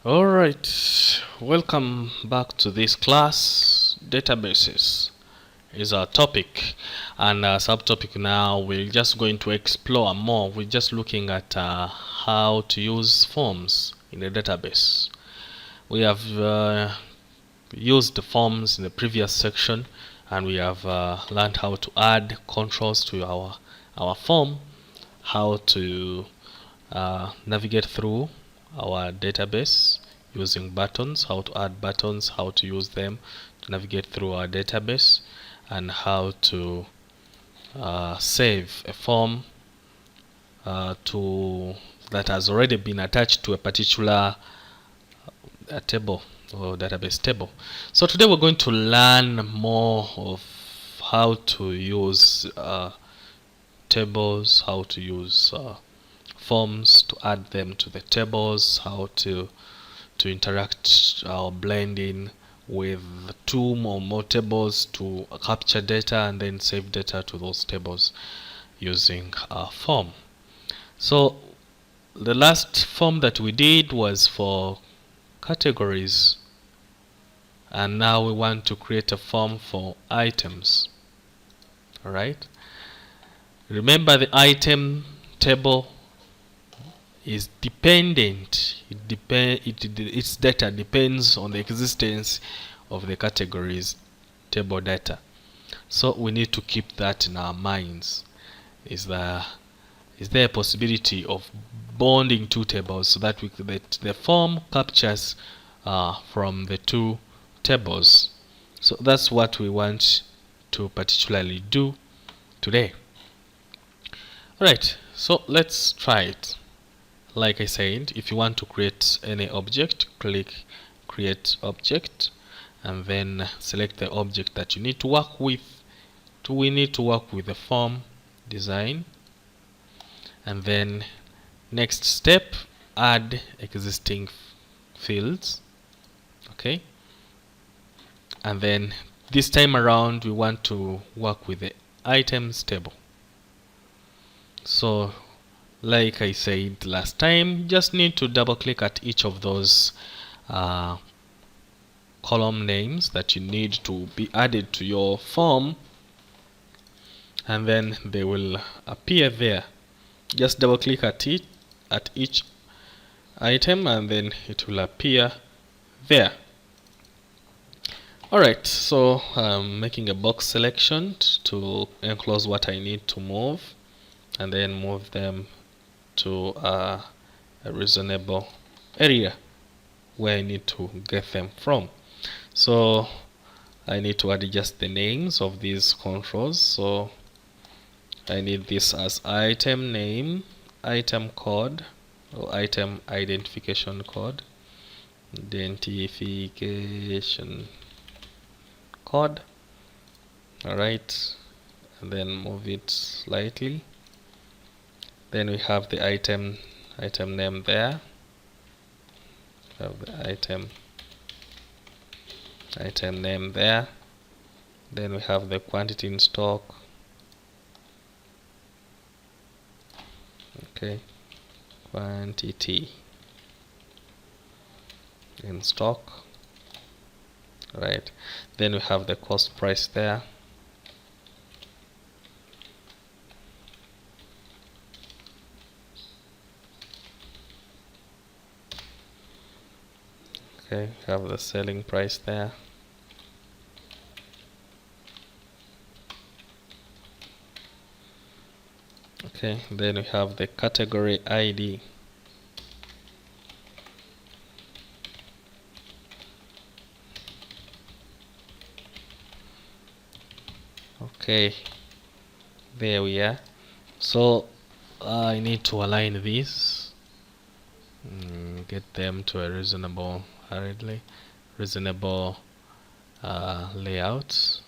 Alright, welcome back to this class. Databases is our topic, and subtopic now we're just going to explore more. We're just looking at how to use forms in a database. We have used the forms in the previous section, and we have learned how to add controls to our form, how to navigate through our database using buttons, how to add buttons, how to use them to navigate through our database, and how to save a form that has already been attached to a particular table or database table. So today we're going to learn more of how to use tables, how to use forms to add them to the tables, how to interact or blend in with two or more tables to capture data and then save data to those tables using a form. So the last form that we did was for categories, and now we want to create a form for items. Alright, remember the item table is dependent. Its data depends on the existence of the categories table data. So we need to keep that in our minds. Is there a possibility of bonding two tables so that the form captures from the two tables? So that's what we want to particularly do today. Alright, so let's try it. Like I said, if you want to create any object, click create object and then select the object that you need to work with. We need to work with the form design, and then next step, add existing fields. Okay, and then this time around we want to work with the items table. So like I said last time, you just need to double click at each of those column names that you need to be added to your form, and then they will appear there. Just double click at each item and then it will appear there. Alright, so I'm making a box selection to enclose what I need to move, and then move them to a reasonable area where I need to get them from. So I need to adjust the names of these controls. So I need this as item name, item code, or item identification code, alright, and then move it slightly. Then we have the item name there. We have the item name there. Then we have the quantity in stock. Okay, quantity in stock. Right. Then we have the cost price there. Okay, have the selling price there. Okay, then we have the category ID. Okay, there we are. So I need to align these, get them to a reasonable layout.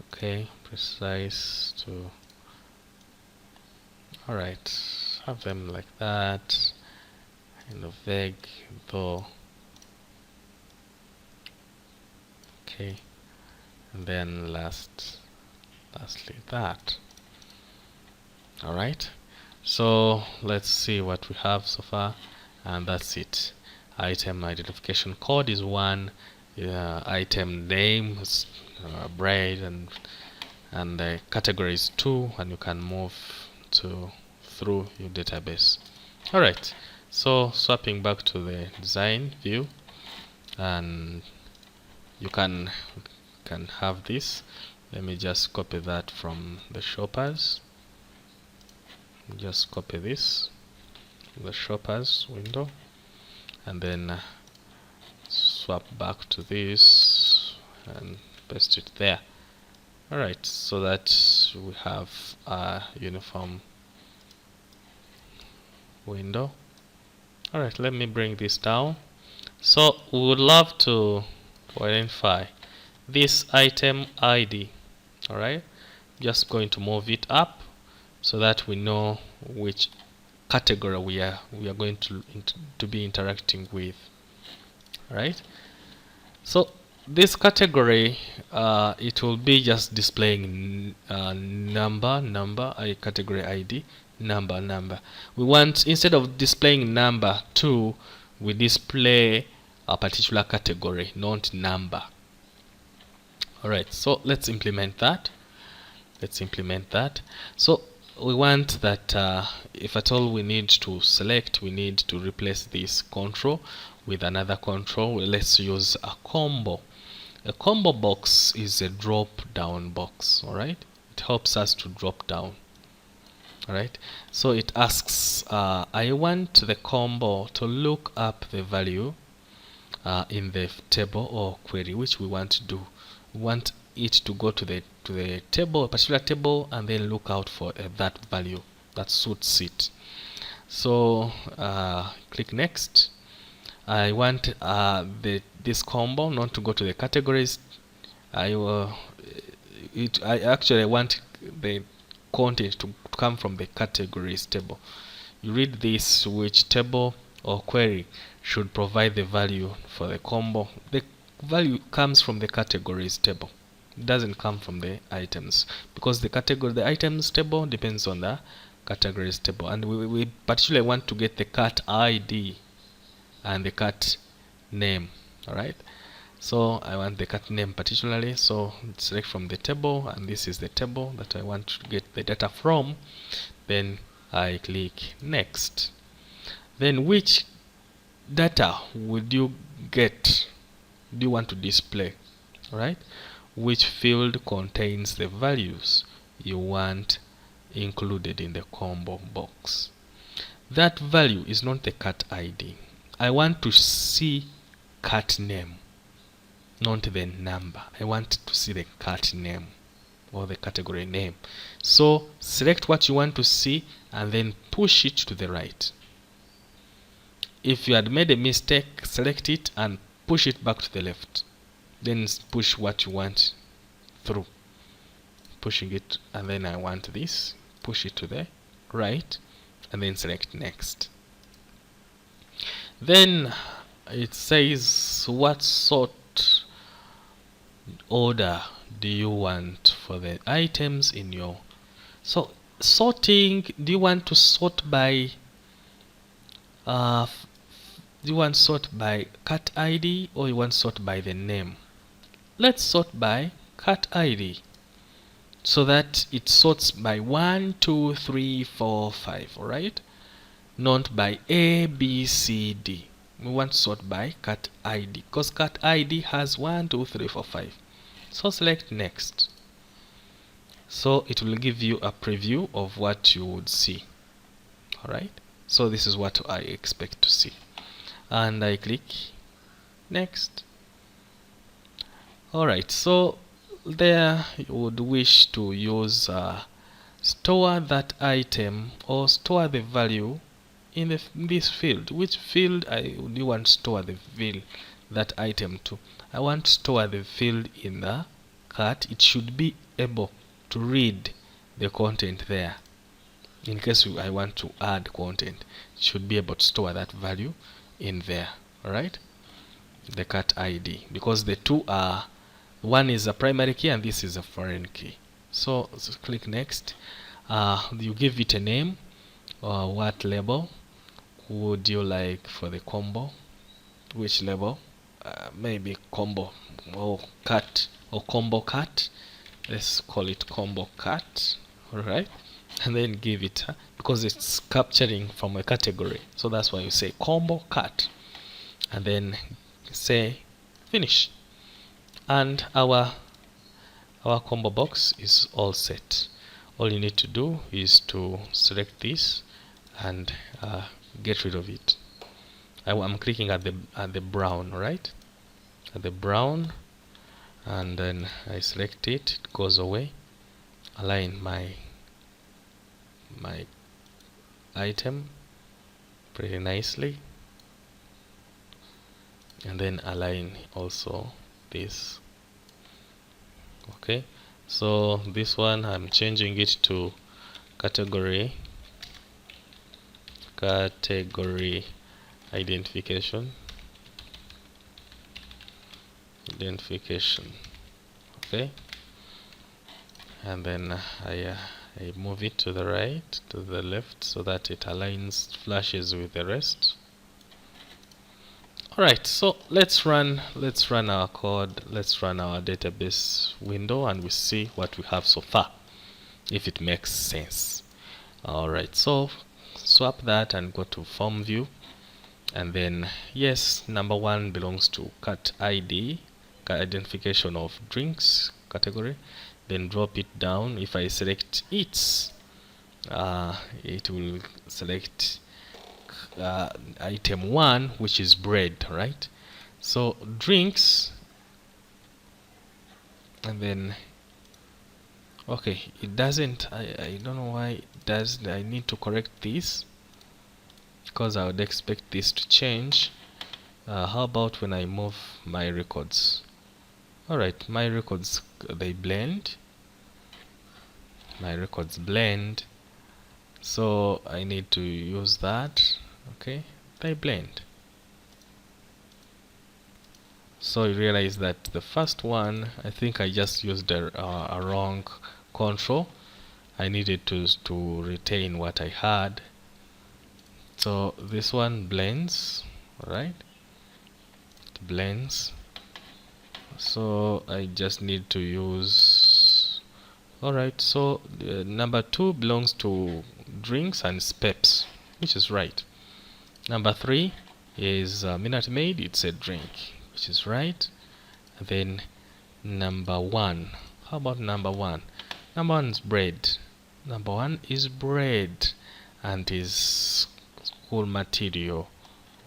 Okay, precise to. Alright, have them like that, kind of vague though. Okay, and then lastly that. Alright, so let's see what we have so far, and that's it. item identification code is 1, item name is bread, and the category is 2, and you can move through your database. Alright, so swapping back to the design view, and you can have this. Let me just copy that from the shoppers. Just copy this, the shoppers window, and then swap back to this and paste it there. Alright, so that we have a uniform window. Alright, let me bring this down. So we would love to identify this item ID. Alright, just going to move it up so that we know which category we are going to be interacting with. Alright, so this category, it will be just displaying number, a category ID, number. We want, instead of displaying number 2, we display a particular category, not number. Alright, so let's implement that. So we want that if at all we need to select, we need to replace this control with another control. Let's use a combo. A combo box is a drop down box. Alright, it helps us to drop down. Alright, so it asks, I want the combo to look up the value in the table or query, which we want to do. We want it to go to the table, a particular table, and then look out for that value that suits it. So click next. I want this combo not to go to the categories. I actually want the content to come from the categories table. You read this, which table or query should provide the value for the combo. The value comes from the categories table. It doesn't come from the items, because the items table depends on the categories table, and we particularly want to get the cat ID and the cat name. Alright, so I want the cat name particularly, so select from the table, and this is the table that I want to get the data from. Then I click next. Then which data would you get, do you want to display? Alright, which field contains the values you want included in the combo box. That value is not the cat ID. I want to see cat name, not the number. I want to see the cat name or the category name. So select what you want to see and then push it to the right. If you had made a mistake, select it and push it back to the left. Then push what you want through. Pushing it, and then I want this. Push it to the right, and then select next. Then it says what sort order do you want for the items in your... So sorting, do you want to sort by do you want sort by cat ID, or you want sort by the name? Let's sort by cat ID, so that it sorts by 1, 2, 3, 4, 5. Alright, not by A, B, C, D. We want to sort by cat ID, because cat ID has 1, 2, 3, 4, 5. So select next. So it will give you a preview of what you would see. Alright, so this is what I expect to see, and I click next. Alright, so there you would wish to use store that item, or store the value in this field. Which field do you want to store the field, that item to? I want to store the field in the cart. It should be able to read the content there. In case I want to add content, it should be able to store that value in there. Alright, the cart ID, because the two are, one is a primary key and this is a foreign key. So click next. You give it a name, or what label would you like for the combo. which label? Maybe combo or cut or combo cut. Let's call it combo cut. Alright, and then give it because it's capturing from a category, so that's why you say combo cut, and then say finish, and our combo box is all set. All you need to do is to select this and get rid of it. I'm clicking at the brown, right? At the brown, and then I select it. It goes away. Align my item pretty nicely, and then align also this. Okay, so this one I'm changing it to category identification. Okay, and then I move it to the right, to the left, so that it aligns, flashes with the rest. Alright, so let's run our code, let's run our database window, and we see what we have so far, if it makes sense. Alright, so swap that and go to form view, and then yes, number 1 belongs to cat ID, identification of drinks category. Then drop it down. If I select it will select item 1, which is bread, right? So drinks, and then okay, it doesn't, I don't know why it does. I need to correct this because I would expect this to change. How about when I move my records? Alright, my records, they blend. My records blend, so I need to use that. Okay, they blend. So you realize that the first one, I think I just used a wrong control. I needed to retain what I had. So this one blends, right? It blends. So I just need to use. Alright, so number 2 belongs to drinks and peps, which is right. Number 3 is Minute Maid, it's a drink, which is right. And then number 1, how about number 1? Number 1 is bread. Number 1 is bread and is school material.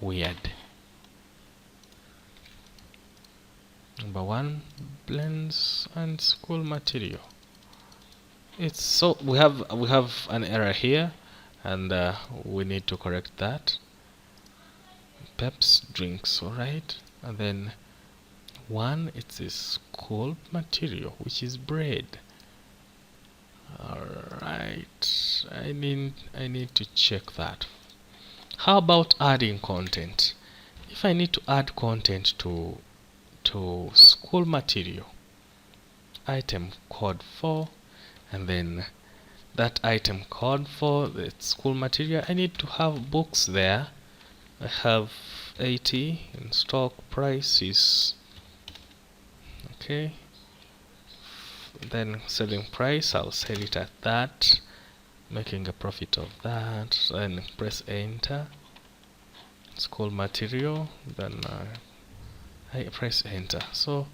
Weird. Number 1 blends and school material. It's so we have an error here, and we need to correct that. Peps drinks, alright, and then 1, it's a school material, which is bread. Alright, I need to check that. How about adding content? If I need to add content to school material, item code 4, and then that item code for the school material, I need to have books there. I have 80 in stock. Price is okay. Then selling price, I'll sell it at that, making a profit of that. Then press enter. School material, then I press enter. So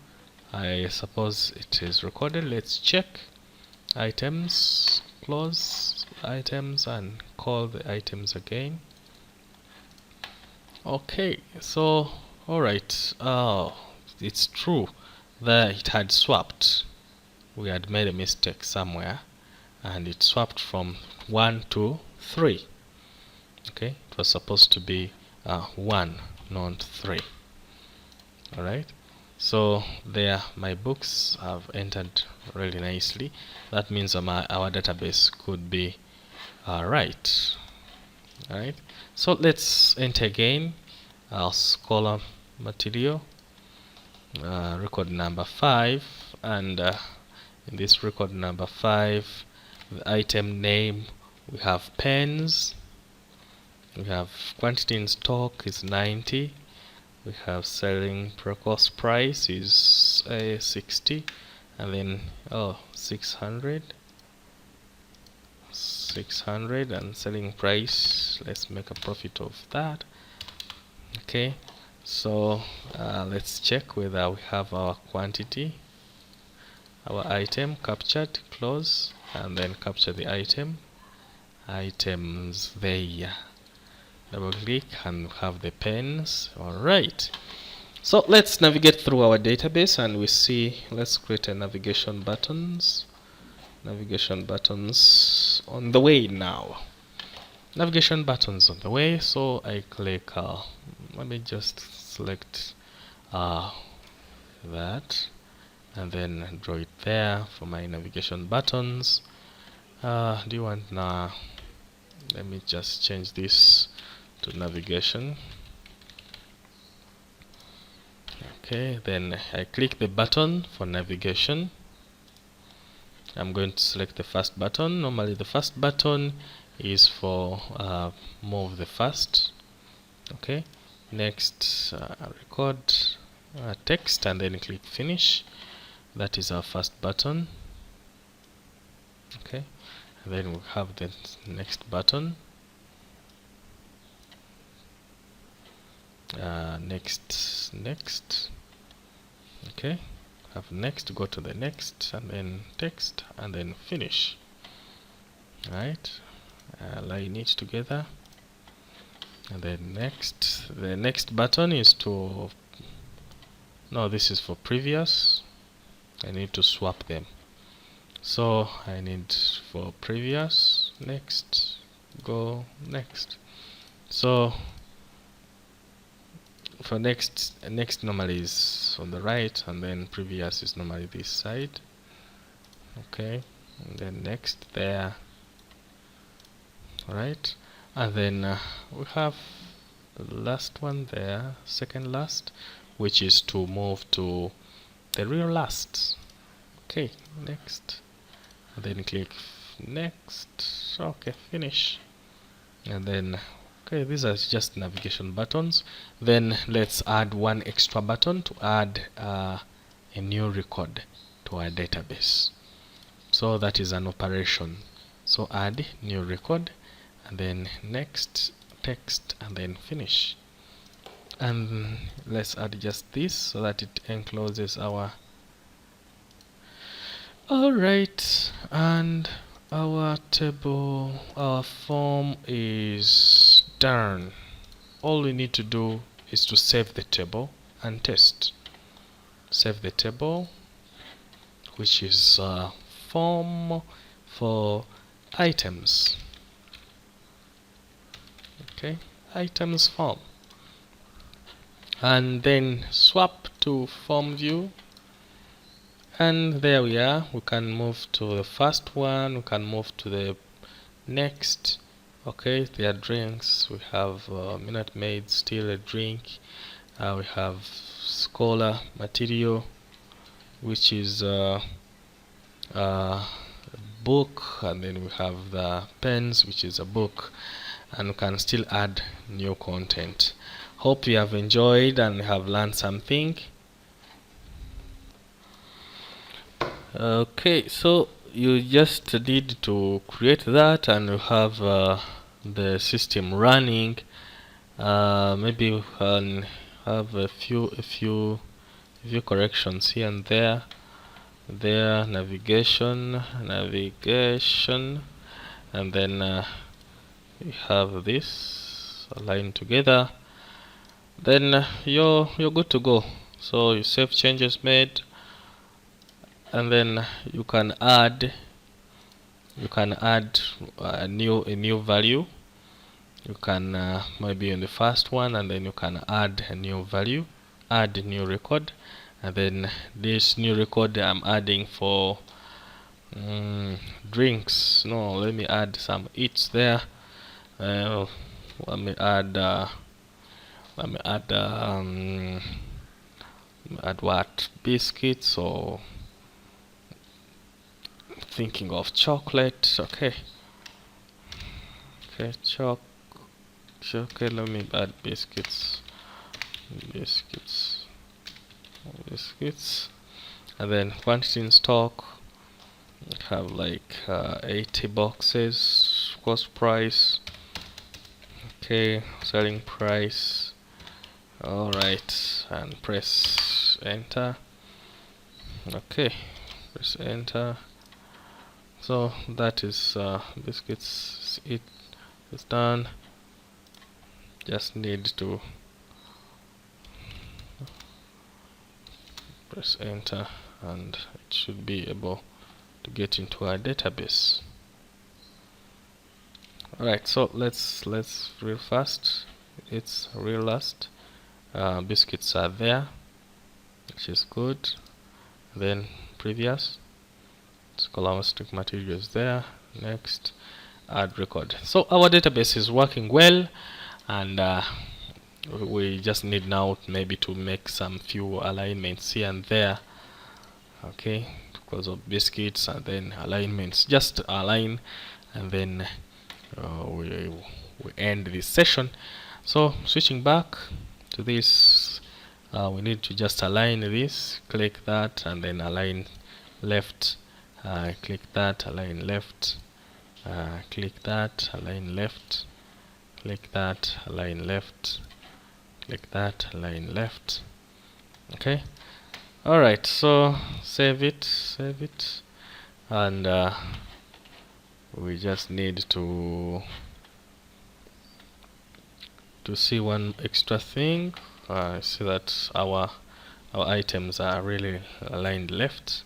I suppose it is recorded. Let's check. Items, close items, and call the items again. Okay, so alright, it's true that it had swapped. We had made a mistake somewhere, and it swapped from 1 to 3. Okay, it was supposed to be 1, not 3. Alright, so there my books have entered really nicely. That means our database could be right. Alright, so let's enter again our scholar material, record number 5, and in this record number 5, the item name, we have pens, we have quantity in stock is 90, we have selling cost price is 60, and then 600, and selling price, let's make a profit of that. Okay, so let's check whether we have our quantity, our item captured, close, and then capture the items there. Double click and have the pens. Alright, so let's navigate through our database and we see, let's create a navigation buttons on the way now. Navigation buttons on the way, so I click let me just select that and then draw it there for my navigation buttons. Do you want now? Let me just change this to navigation. Okay, then I click the button for navigation. I'm going to select the first button. Normally the first button is for move the first. Okay, next record text and then click finish. That is our first button. Okay, and then we have the next button. Next. Okay, have next, go to the next, and then text, and then finish. Right, line it together, and then next. The next button is to, no, this is for previous. I need to swap them. So I need for previous, next, go next. So for next normally is on the right, and then previous is normally this side. Okay, and then next there. Alright, and then we have the last one there, second last, which is to move to the real last. Okay, next, and then click next. Okay, finish, and then okay, these are just navigation buttons. Then let's add one extra button to add a new record to our database. So that is an operation. So add new record, and then next, text, and then finish. And let's adjust this so that it encloses our. Alright, and our table, our form is done. All we need to do is to save the table and test. Save the table, which is form for items. Okay, items form, and then swap to form view, and there we are. We can move to the first one, we can move to the next. Okay, there are drinks. We have Minute Maid, still a drink. We have Scholar material, which is book, and then we have the pens, which is a book, and we can still add new content. Hope you have enjoyed and have learned something. Okay, so you just need to create that, and you have the system running. Maybe you can have a few corrections here and there. Navigation, and then you have this aligned together. Then you're good to go. So you save changes made, and then you can add a new value. You can maybe in the first one, and then you can add a new value, add a new record, and then this new record I'm adding for drinks. No, let me add some eats there. Let me add what, biscuits, or thinking of chocolate. Okay, okay, let me add biscuits. biscuits, biscuits, and then quantity in stock. We have like 80 boxes. Cost price. Okay, selling price. Alright, and press enter. Okay, press enter. So that is biscuits. It is done. Just need to press enter and it should be able to get into our database. Alright, so let's real fast. It's real last. Biscuits are there, which is good. Then previous scholastic materials there. Next, add record. So our database is working well, and we just need now maybe to make some few alignments here and there. Okay, because of biscuits, and then alignments. Just align, and then we end this session. So switching back to this, we need to just align this. Click that, and then align left. Click that, align left. Click that, align left. Click that, align left. Click that, align left. Okay. Alright, so save it, and we just need to see one extra thing. See that our items are really aligned left.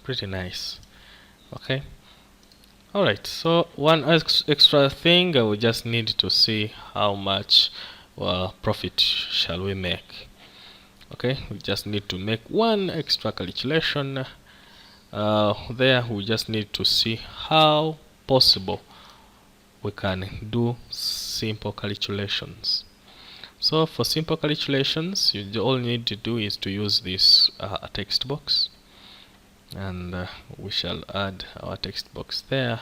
Pretty nice. Okay. Alright, so one extra thing, we just need to see how much profit shall we make. Okay, we just need to make one extra calculation. There we just need to see how possible we can do simple calculations. So for simple calculations, all you need to do is to use this text box, and we shall add our text box there.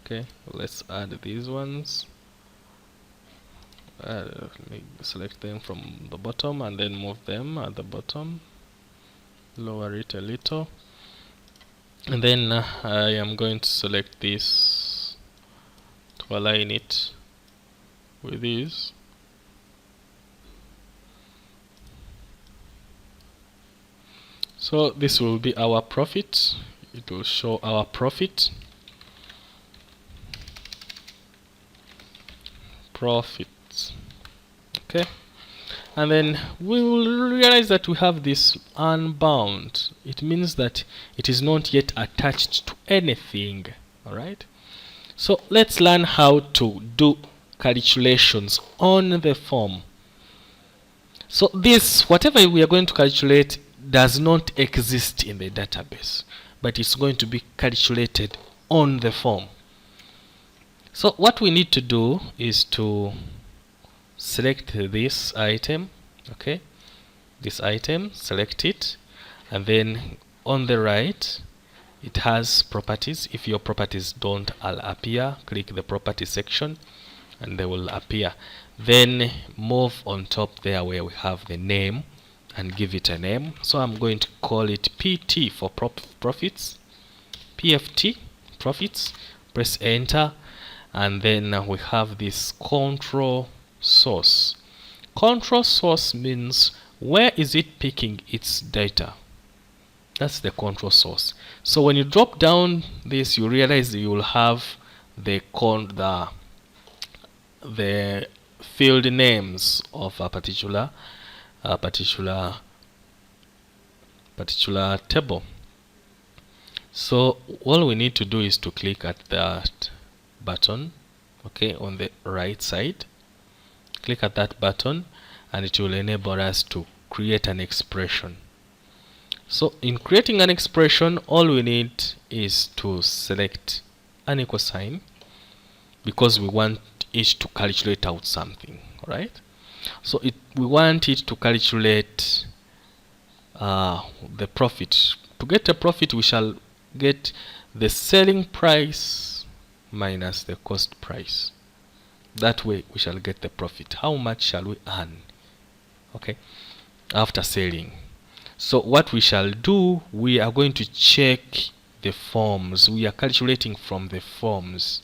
Okay, let's add these ones. Let me select them from the bottom and then move them at the bottom, lower it a little, and then I am going to select this to align it with these. So this will be our profit. It will show our profits. Okay, and then we will realize that we have this unbound. It means that it is not yet attached to anything. Alright, so let's learn how to do calculations on the form. So this, whatever we are going to calculate, does not exist in the database, but it's going to be calculated on the form. So what we need to do is to select this item. Okay, this item, select it, and then on the right it has properties. If your properties don't appear, click the property section and they will appear. Then move on top there where we have the name and give it a name. So I'm going to call it PT for profits, PFT profits. Press enter, and then we have this control source. Control source means where is it picking its data. That's the control source. So when you drop down this, you realize you will have the field names of a particular table. So all we need to do is to click at that button, okay, on the right side. Click at that button and it will enable us to create an expression. So in creating an expression, all we need is to select an equal sign, because we want it to calculate out something. Right? So we want it to calculate the profit. To get a profit, we shall get the selling price minus the cost price. That way we shall get the profit. How much shall we earn, okay, after selling? So what we shall do, we are going to check the forms. We are calculating from the forms.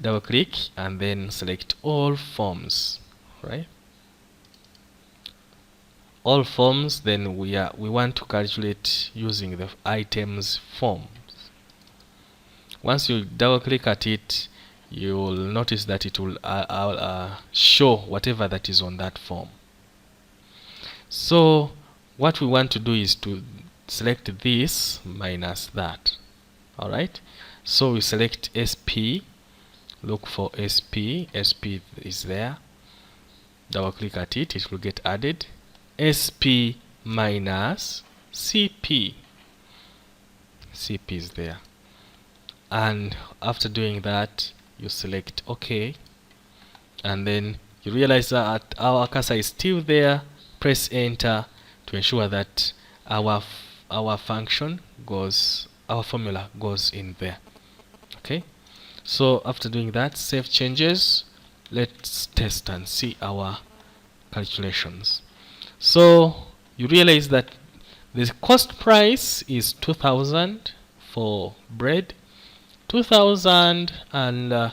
Double click and then select all forms, right? All forms. Then we want to calculate using the items forms. Once you double click at it, you will notice that it will show whatever that is on that form. So what we want to do is to select this minus that. Alright, so we select SP, look for SP. SP is there, double click at it, it will get added. SP minus CP. CP is there. And after doing that, you select OK, and then you realize that our cursor is still there. Press enter to ensure that our function goes, our formula goes in there. Okay, so after doing that, save changes. Let's test and see our calculations. So you realize that the cost price is 2,000 for bread, 2,000, and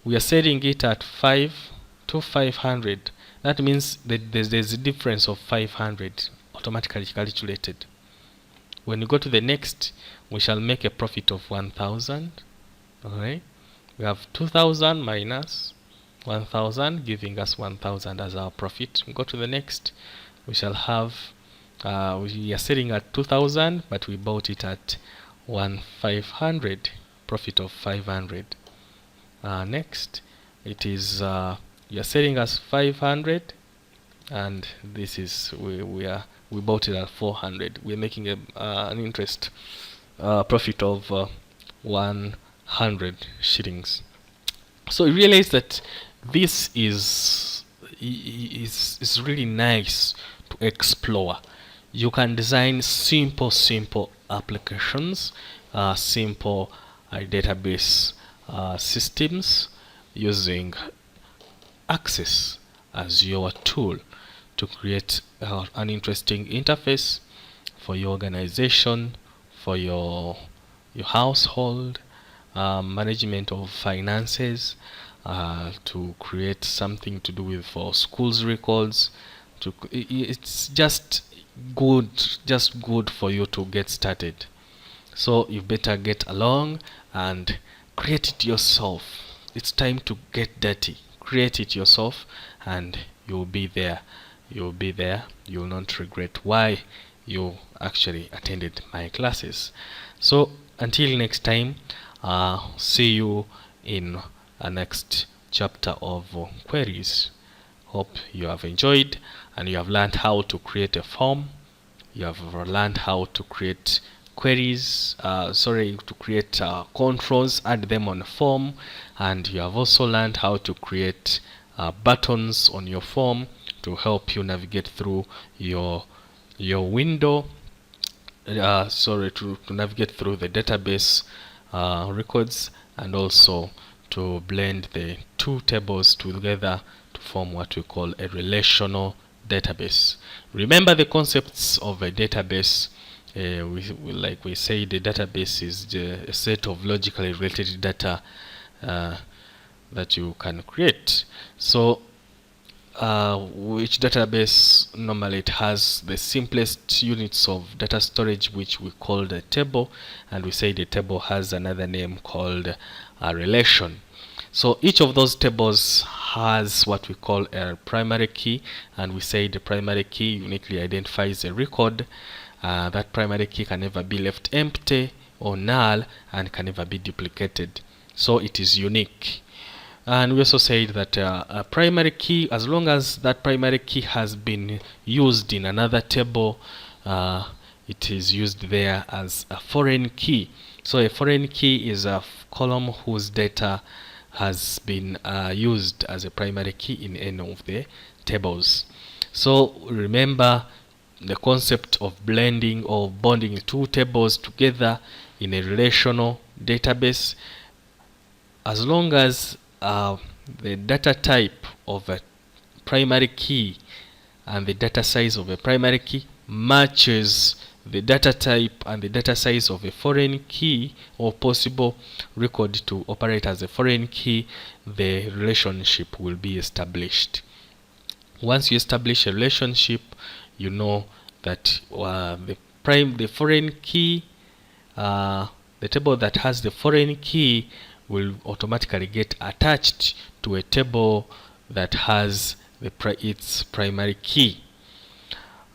we are setting it at 500. That means that there's a difference of 500 automatically calculated. When you go to the next, we shall make a profit of 1,000. Okay, we have 2,000 minus 1,000, giving us 1,000 as our profit. We go to the next, we shall have we are selling at 2,000, but we bought it at 1,500, profit of 500. Next, it is we are selling as 500, and this is we bought it at 400. We're making an interest profit of 100 shillings. So you realize that this is really nice to explore. You can design simple applications, simple database systems using Access as your tool to create an interesting interface for your organization, for your household, management of finances, to create something to do with for schools records. It's just good for you to get started. So you better get along and create it yourself. It's time to get dirty. Create it yourself, and you'll be there. You'll not regret why you actually attended my classes. So until next time, see you in a next chapter of queries. Hope you have enjoyed and you have learned how to create a form. You have learned how to create queries, to create controls, add them on a form, and you have also learned how to create buttons on your form to help you navigate through your window, to navigate through the database records, and also to blend the two tables together to form what we call a relational database. Remember the concepts of a database. Like we say, the database is a set of logically related data that you can create. So which database normally it has the simplest units of data storage, which we call the table, and we say the table has another name called a relation. So each of those tables has what we call a primary key, and we say the primary key uniquely identifies a record. That primary key can never be left empty or null and can never be duplicated, so it is unique. And we also said that a primary key, as long as that primary key has been used in another table, it is used there as a foreign key. So a foreign key is a column whose data has been used as a primary key in any of the tables. So remember the concept of blending or bonding two tables together in a relational database. As long as the data type of a primary key and the data size of a primary key matches the data type and the data size of a foreign key or possible record to operate as a foreign key, the relationship will be established. Once you establish a relationship, you know that the foreign key, the table that has the foreign key will automatically get attached to a table that has its primary key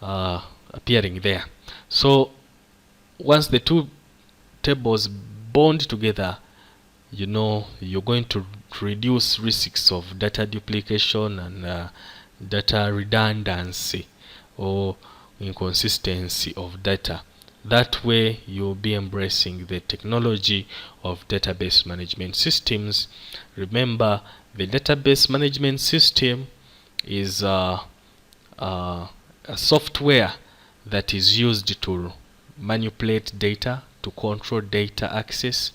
appearing there. So once the two tables bond together, you know you're going to reduce risks of data duplication and data redundancy or inconsistency of data. That way you'll be embracing the technology of database management systems. Remember, the database management system is a software that is used to manipulate data, to control data access,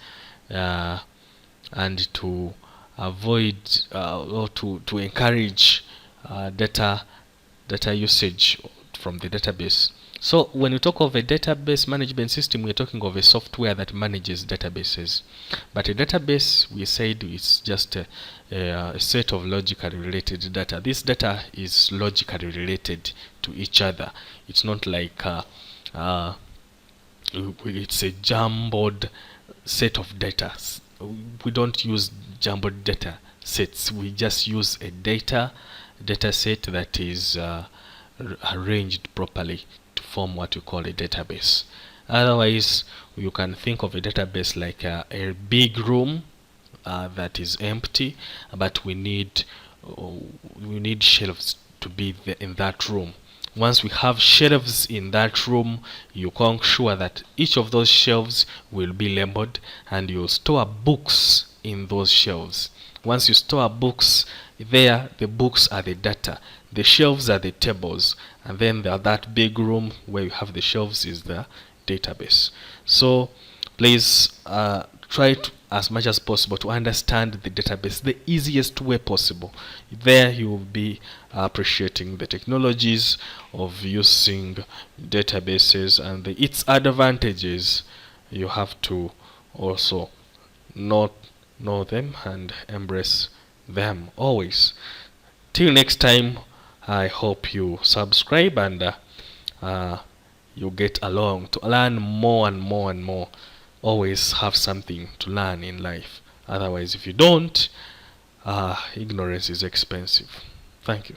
and to avoid or to encourage data usage from the database. So when we talk of a database management system, we're talking of a software that manages databases. But a database, we said, is just a set of logically related data. This data is logically related to each other. It's not like it's a jumbled set of data. We don't use jumbled data sets. We just use a data set that is arranged properly to form what we call a database. Otherwise, you can think of a database like a big room that is empty, but we need shelves to be in that room. Once we have shelves in that room, you can ensure that each of those shelves will be labeled, and you store books in those shelves. Once you store books there, the books are the data, the shelves are the tables, and then that big room where you have the shelves is the database. So please try to, as much as possible, to understand the database the easiest way possible. There you will be appreciating the technologies of using databases and its advantages. You have to also know them and embrace them always. Till next time, I hope you subscribe and you get along to learn more and more and more. Always have something to learn in life. Otherwise, if you don't, ignorance is expensive. Thank you.